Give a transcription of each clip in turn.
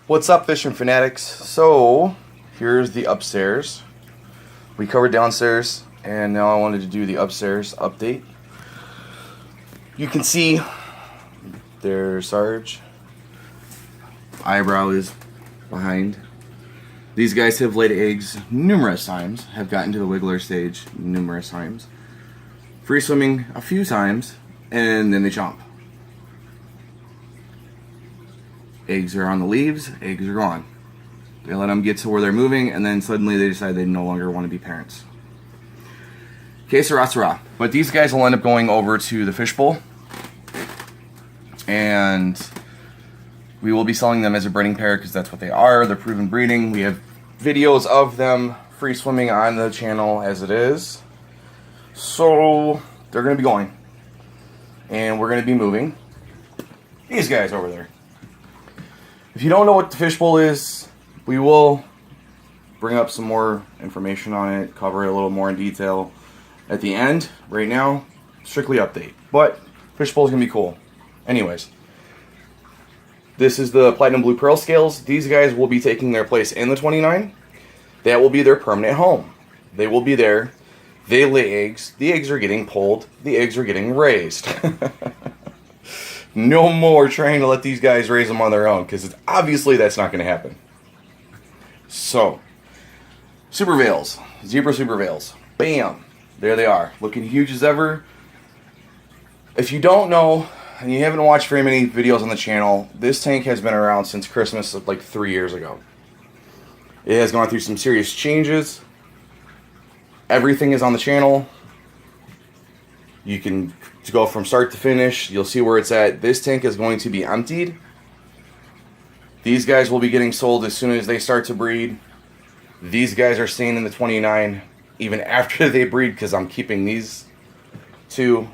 What's up, fishing fanatics? So, here's the upstairs. We covered downstairs, and now I wanted to do the upstairs update. You can see there's Sarge. Eyebrow is behind. These guys have laid eggs numerous times, have gotten to the wiggler stage numerous times. Free swimming a few times, and then they chomp. Eggs are on the leaves, eggs are gone. They let them get to where they're moving, and then suddenly they decide they no longer want to be parents. Que sera, sera. But these guys will end up going over to the fishbowl, and we will be selling them as a breeding pair because that's what they are. They're proven breeding. We have videos of them free swimming on the channel as it is. So they're going to be going, and we're going to be moving these guys over there. If you don't know what the fishbowl is, we will bring up some more information on it, cover it a little more in detail at the end. Right now, strictly update. But fishbowl is going to be cool. Anyways, this is the Platinum Blue Pearl scales. These guys will be taking their place in the 29. That will be their permanent home. They will be there. They lay eggs. The eggs are getting pulled. The eggs are getting raised. No more trying to let these guys raise them on their own, because obviously that's not going to happen. So, Super Veils, Zebra Super Veils, bam, there they are, looking huge as ever. If you don't know, and you haven't watched very many videos on the channel, this tank has been around since Christmas of like 3 years ago. It has gone through some serious changes. Everything is on the channel. You can go from start to finish. You'll see where it's at. This tank is going to be emptied. These guys will be getting sold as soon as they start to breed. These guys are staying in the 29 even after they breed, because I'm keeping these two.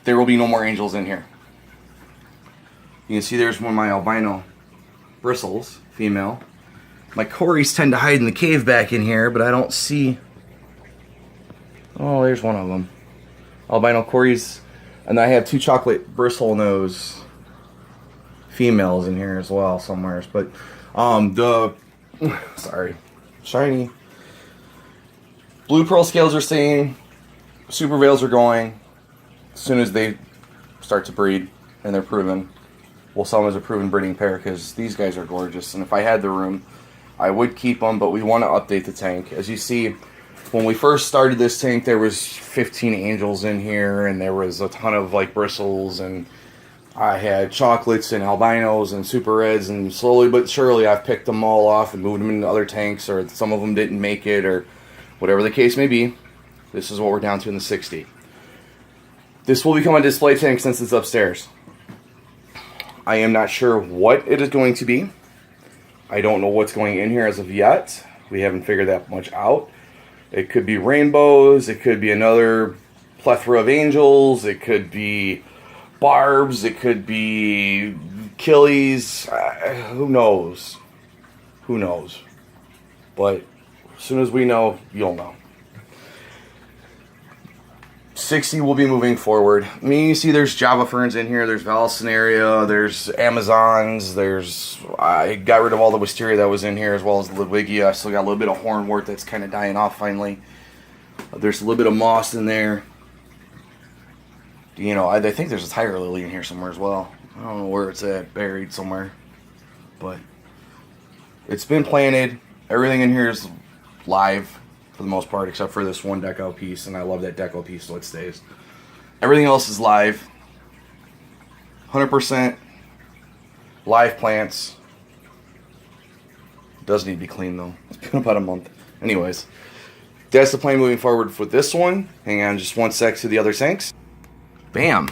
There will be no more angels in here. You can see there's one of my albino bristles, female. My Corys tend to hide in the cave back in here, but I don't see... Oh, there's one of them. Albino Corys. And I have two chocolate bristle nose females in here as well somewhere. But sorry, shiny Blue Pearl scales are staying. Super Veils are going. As soon as they start to breed and they're proven, we'll sell them as a proven breeding pair, because these guys are gorgeous. And if I had the room, I would keep them, but we want to update the tank. As you see, when we first started this tank, there was 15 angels in here, and there was a ton of like bristles, and I had chocolates and albinos and super reds, and slowly but surely I've picked them all off and moved them into other tanks, or some of them didn't make it, or whatever the case may be. This is what we're down to in the 60. This will become a display tank since it's upstairs. I am not sure what it is going to be. I don't know what's going in here as of yet. We haven't figured that much out. It could be rainbows, it could be another plethora of angels, it could be barbs, it could be killies, who knows? Who knows? But as soon as we know, you'll know. 60 will be moving forward. I mean, you see there's Java ferns in here, there's Vallisneria, there's Amazons, I got rid of all the wisteria that was in here, as well as the Ludwigia. I still got a little bit of hornwort that's kind of dying off finally. There's a little bit of moss in there. You know, I think there's a tiger lily in here somewhere as well. I don't know where it's at, buried somewhere. But it's been planted. Everything in here is live for the most part, except for this one deco piece, and I love that deco piece, so it stays. Everything else is live. 100% live plants. Does need to be cleaned though. It's been about a month. Anyways, that's the plan moving forward for this one. Hang on just one sec to the other tanks. Bam!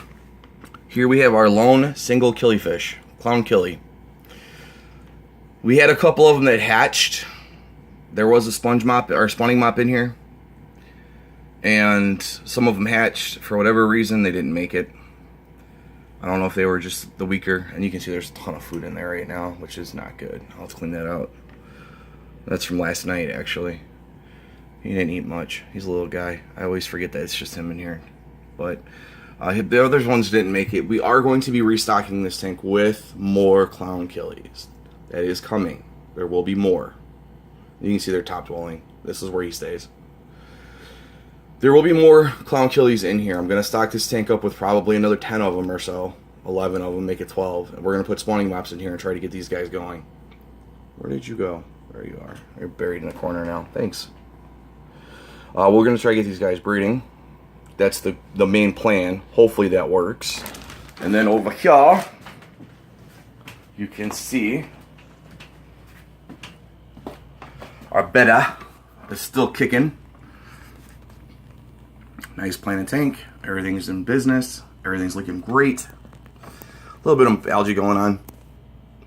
Here we have our lone single killifish, clown killie. We had a couple of them that hatched. There was a sponge mop or spawning mop in here, and some of them hatched. For whatever reason, they didn't make it. I don't know if they were just the weaker, and you can see there's a ton of food in there right now, which is not good. I'll have to clean that out. That's from last night, actually. He didn't eat much. He's a little guy. I always forget that it's just him in here. But The other ones didn't make it. We are going to be restocking this tank with more clown killies. That is coming. There will be more. You can see their top dwelling. This is where he stays. There will be more clown killies in here. I'm going to stock this tank up with probably another 10 of them or so. 11 of them, make it 12. And we're going to put spawning mops in here and try to get these guys going. Where did you go? There you are. You're buried in the corner now. Thanks. We're going to try to get these guys breeding. That's the main plan. Hopefully that works. And then over here, you can see our betta is still kicking. Nice planet tank. Everything's in business. Everything's looking great. A little bit of algae going on.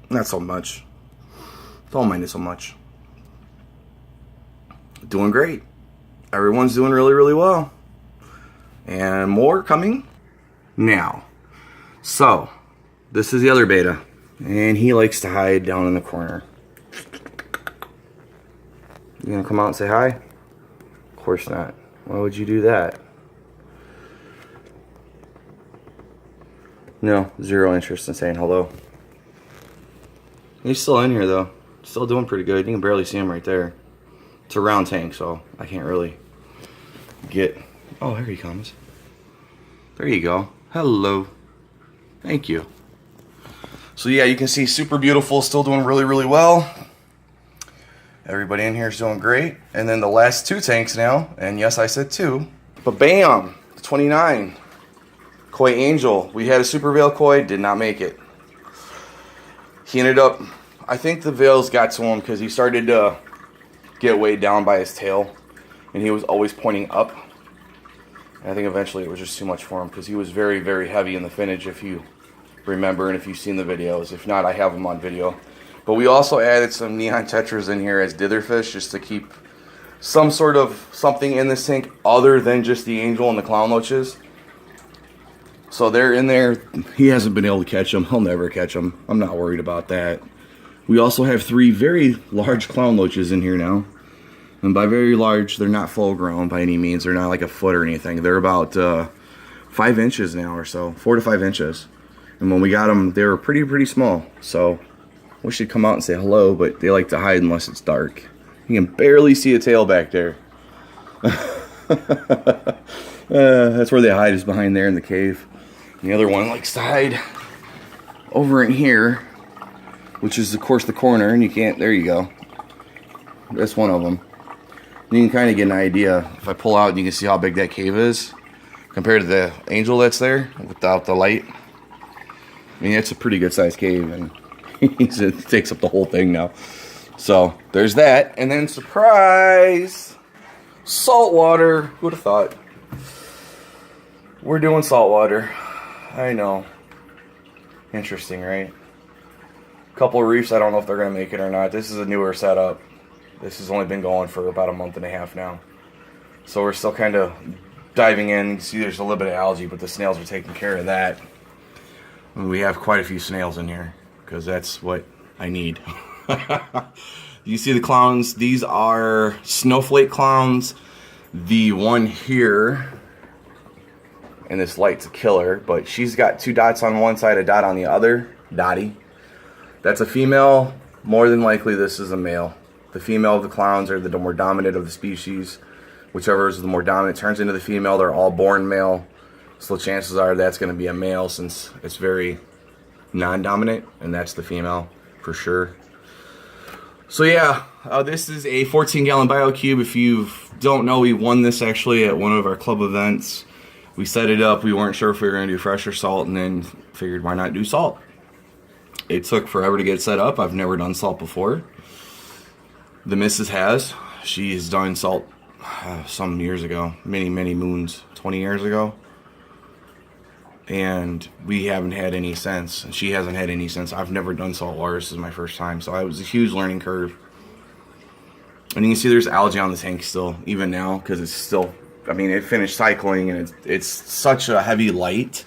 Not so much. Don't mind it so much. Doing great. Everyone's doing really, really well. And more coming now. So, this is the other beta. And he likes to hide down in the corner. You gonna come out and say hi? Of course not. Why would you do that? No, zero interest in saying hello. He's still in here though. Still doing pretty good. You can barely see him right there. It's a round tank, so I can't really get... Oh, here he comes. There you go. Hello. Thank you. So yeah, you can see super beautiful, still doing really, really well. Everybody in here is doing great. And then the last two tanks now, and yes, I said two, but bam, 29. Koi Angel. We had a super veil koi, did not make it. He ended up, I think the veils got to him because he started to get weighed down by his tail, and he was always pointing up. And I think eventually it was just too much for him because he was very, very heavy in the finnage, if you remember, and if you've seen the videos. If not, I have them on video. But we also added some neon tetras in here as ditherfish just to keep some sort of something in this tank other than just the angel and the clown loaches. So they're in there. He hasn't been able to catch them. He'll never catch them. I'm not worried about that. We also have 3 very large clown loaches in here now. And by very large, they're not full grown by any means. They're not like a foot or anything. They're about 5 inches now or so. 4 to 5 inches. And when we got them, they were pretty small. So we should come out and say hello, but they like to hide unless it's dark. You can barely see a tail back there. That's where they hide, is behind there in the cave. And the other one likes to hide over in here, which is of course the corner, and you can't, there you go. That's one of them. And you can kind of get an idea. If I pull out, you can see how big that cave is compared to the angel that's there without the light. I mean, it's a pretty good sized cave, and it takes up the whole thing now. So there's that, and then surprise, saltwater. Who would have thought? We're doing saltwater. I know. Interesting, right? Couple of reefs. I don't know if they're gonna make it or not. This is a newer setup. This has only been going for about a month and a half now, so we're still kind of diving in. You can see there's a little bit of algae, but the snails are taking care of that. And we have quite a few snails in here because that's what I need. You see the clowns? These are snowflake clowns. The one here, and this light's a killer, but she's got 2 dots on one side, a dot on the other. Dottie. That's a female. More than likely this is a male. The female of the clowns are the more dominant of the species. Whichever is the more dominant turns into the female. They're all born male. So chances are that's going to be a male since it's very non-dominant, and that's the female for sure. So yeah, this is a 14-gallon BioCube. If you don't know, we won this actually at one of our club events. We set it up. We weren't sure if we were going to do fresh or salt, and then figured why not do salt. It took forever to get set up. I've never done salt before. The missus has. She's done salt some years ago, many moons, 20 years ago. And we haven't had any since. She hasn't had any since. I've never done saltwater. This is my first time, so it was a huge learning curve. And you can see there's algae on the tank still, even now, because it's still, I mean, it finished cycling, and it's such a heavy light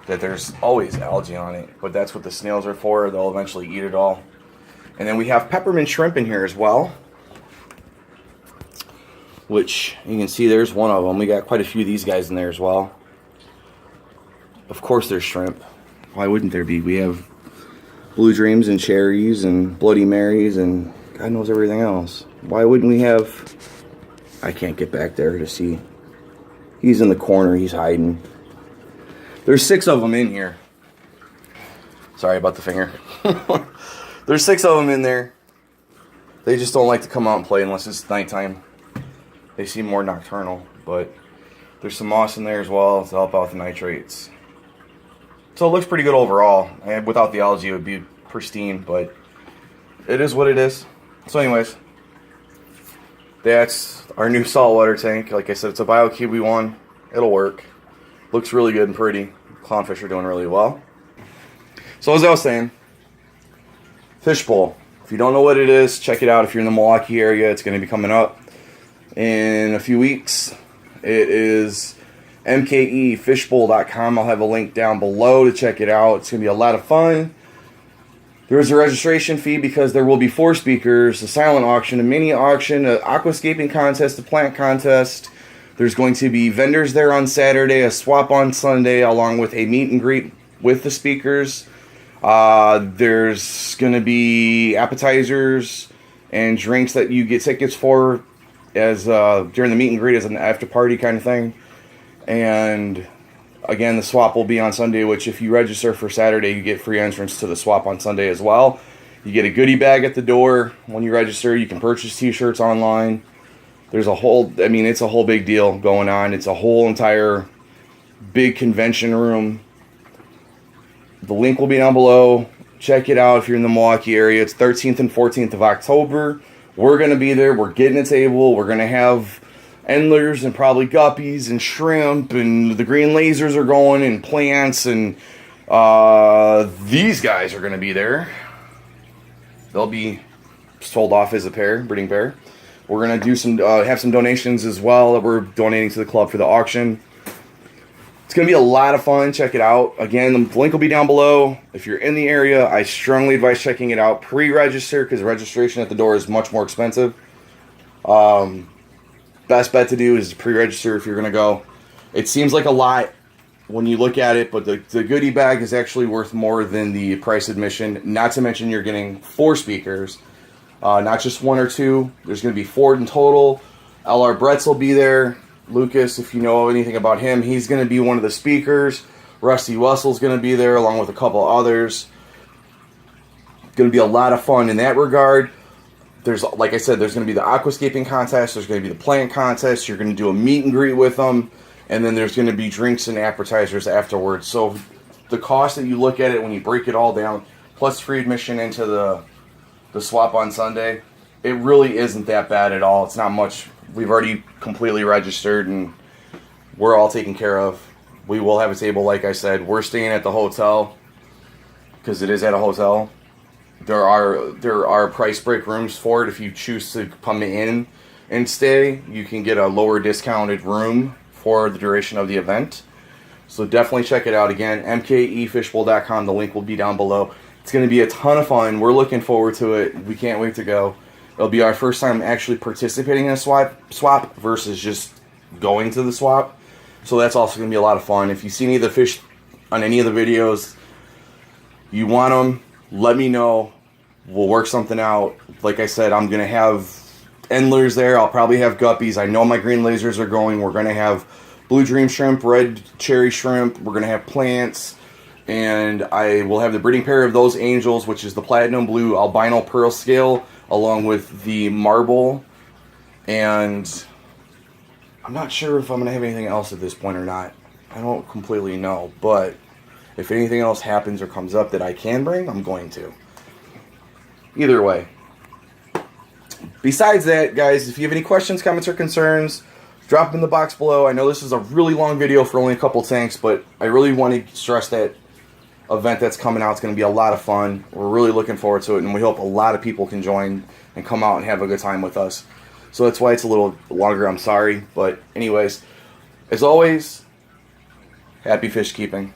that there's always algae on it. But that's what the snails are for. They'll eventually eat it all. And then we have peppermint shrimp in here as well, which you can see there's one of them. We got quite a few of these guys in there as well. Of course there's shrimp. Why wouldn't there be? We have Blue Dreams and cherries and Bloody Marys and God knows everything else. Why wouldn't we have... I can't get back there to see. He's in the corner. He's hiding. There's 6 of them in here. Sorry about the finger. There's 6 of them in there. They just don't like to come out and play unless it's nighttime. They seem more nocturnal, but there's some moss in there as well to help out with the nitrates. So it looks pretty good overall. And without the algae, it would be pristine, but it is what it is. So anyways, that's our new saltwater tank. Like I said, it's a BioKiwi one. It'll work. Looks really good and pretty. Clownfish are doing really well. So as I was saying, Fishbowl. If you don't know what it is, check it out. If you're in the Milwaukee area, it's going to be coming up in a few weeks. It is mkefishbowl.com. I'll have a link down below to check it out. It's going to be a lot of fun. There is a registration fee because there will be 4 speakers, a silent auction, a mini auction, an aquascaping contest, a plant contest. There's going to be vendors there on Saturday, a swap on Sunday, along with a meet and greet with the speakers. There's going to be appetizers and drinks that you get tickets for as during the meet and greet as an after party kind of thing. And again, the swap will be on Sunday, which if you register for Saturday, you get free entrance to the swap on Sunday as well. You get a goodie bag at the door when you register. You can purchase t-shirts online. There's a whole, I mean, it's a whole big deal going on. It's a whole entire big convention room. The link will be down below. Check it out if you're in the Milwaukee area. It's 13th and 14th of October. We're going to be there. We're getting a table. We're going to have endlers and probably guppies and shrimp, and the green lasers are going, and plants, and these guys are going to be there. They'll be sold off as a pair, breeding pair. We're going to do some have some donations as well that we're donating to the club for the auction. It's going to be a lot of fun. Check it out. Again, the link will be down below. If you're in the area, I strongly advise checking it out. Pre-register, because registration at the door is much more expensive. Best bet to do is pre-register if you're going to go. It seems like a lot when you look at it, but the goodie bag is actually worth more than the price admission. Not to mention you're getting 4 speakers, not just 1 or 2. There's going to be 4 in total. L.R. Bretz will be there. Lucas, if you know anything about him, he's going to be one of the speakers. Rusty Wessel's going to be there along with a couple others. Going to be a lot of fun in that regard. There's, like I said, there's going to be the aquascaping contest. There's going to be the plant contest. You're going to do a meet and greet with them. And then there's going to be drinks and appetizers afterwards. So the cost that you look at it when you break it all down, plus free admission into the swap on Sunday, it really isn't that bad at all. It's not much. We've already completely registered and we're all taken care of. We will have a table, like I said. We're staying at the hotel because it is at a hotel. There are price break rooms for it. If you choose to come in and stay, you can get a lower discounted room for the duration of the event. So definitely check it out. Again, mkefishbowl.com. The link will be down below. It's going to be a ton of fun. We're looking forward to it. We can't wait to go. It'll be our first time actually participating in a swap versus just going to the swap. So that's also going to be a lot of fun. If you see any of the fish on any of the videos, you want them, let me know. We'll work something out. Like I said, I'm going to have endlers there. I'll probably have guppies. I know my green lasers are going. We're going to have blue dream shrimp, red cherry shrimp. We're going to have plants. And I will have the breeding pair of those angels, which is the platinum blue albino pearl scale, along with the marble. And I'm not sure if I'm going to have anything else at this point or not. I don't completely know. But if anything else happens or comes up that I can bring, I'm going to. Either way. Besides that, guys, if you have any questions, comments, or concerns, drop them in the box below. I know this is a really long video for only a couple tanks, but I really want to stress that event that's coming out. It's going to be a lot of fun. We're really looking forward to it, and we hope a lot of people can join and come out and have a good time with us. So that's why it's a little longer. I'm sorry. But anyways, as always, happy fish keeping.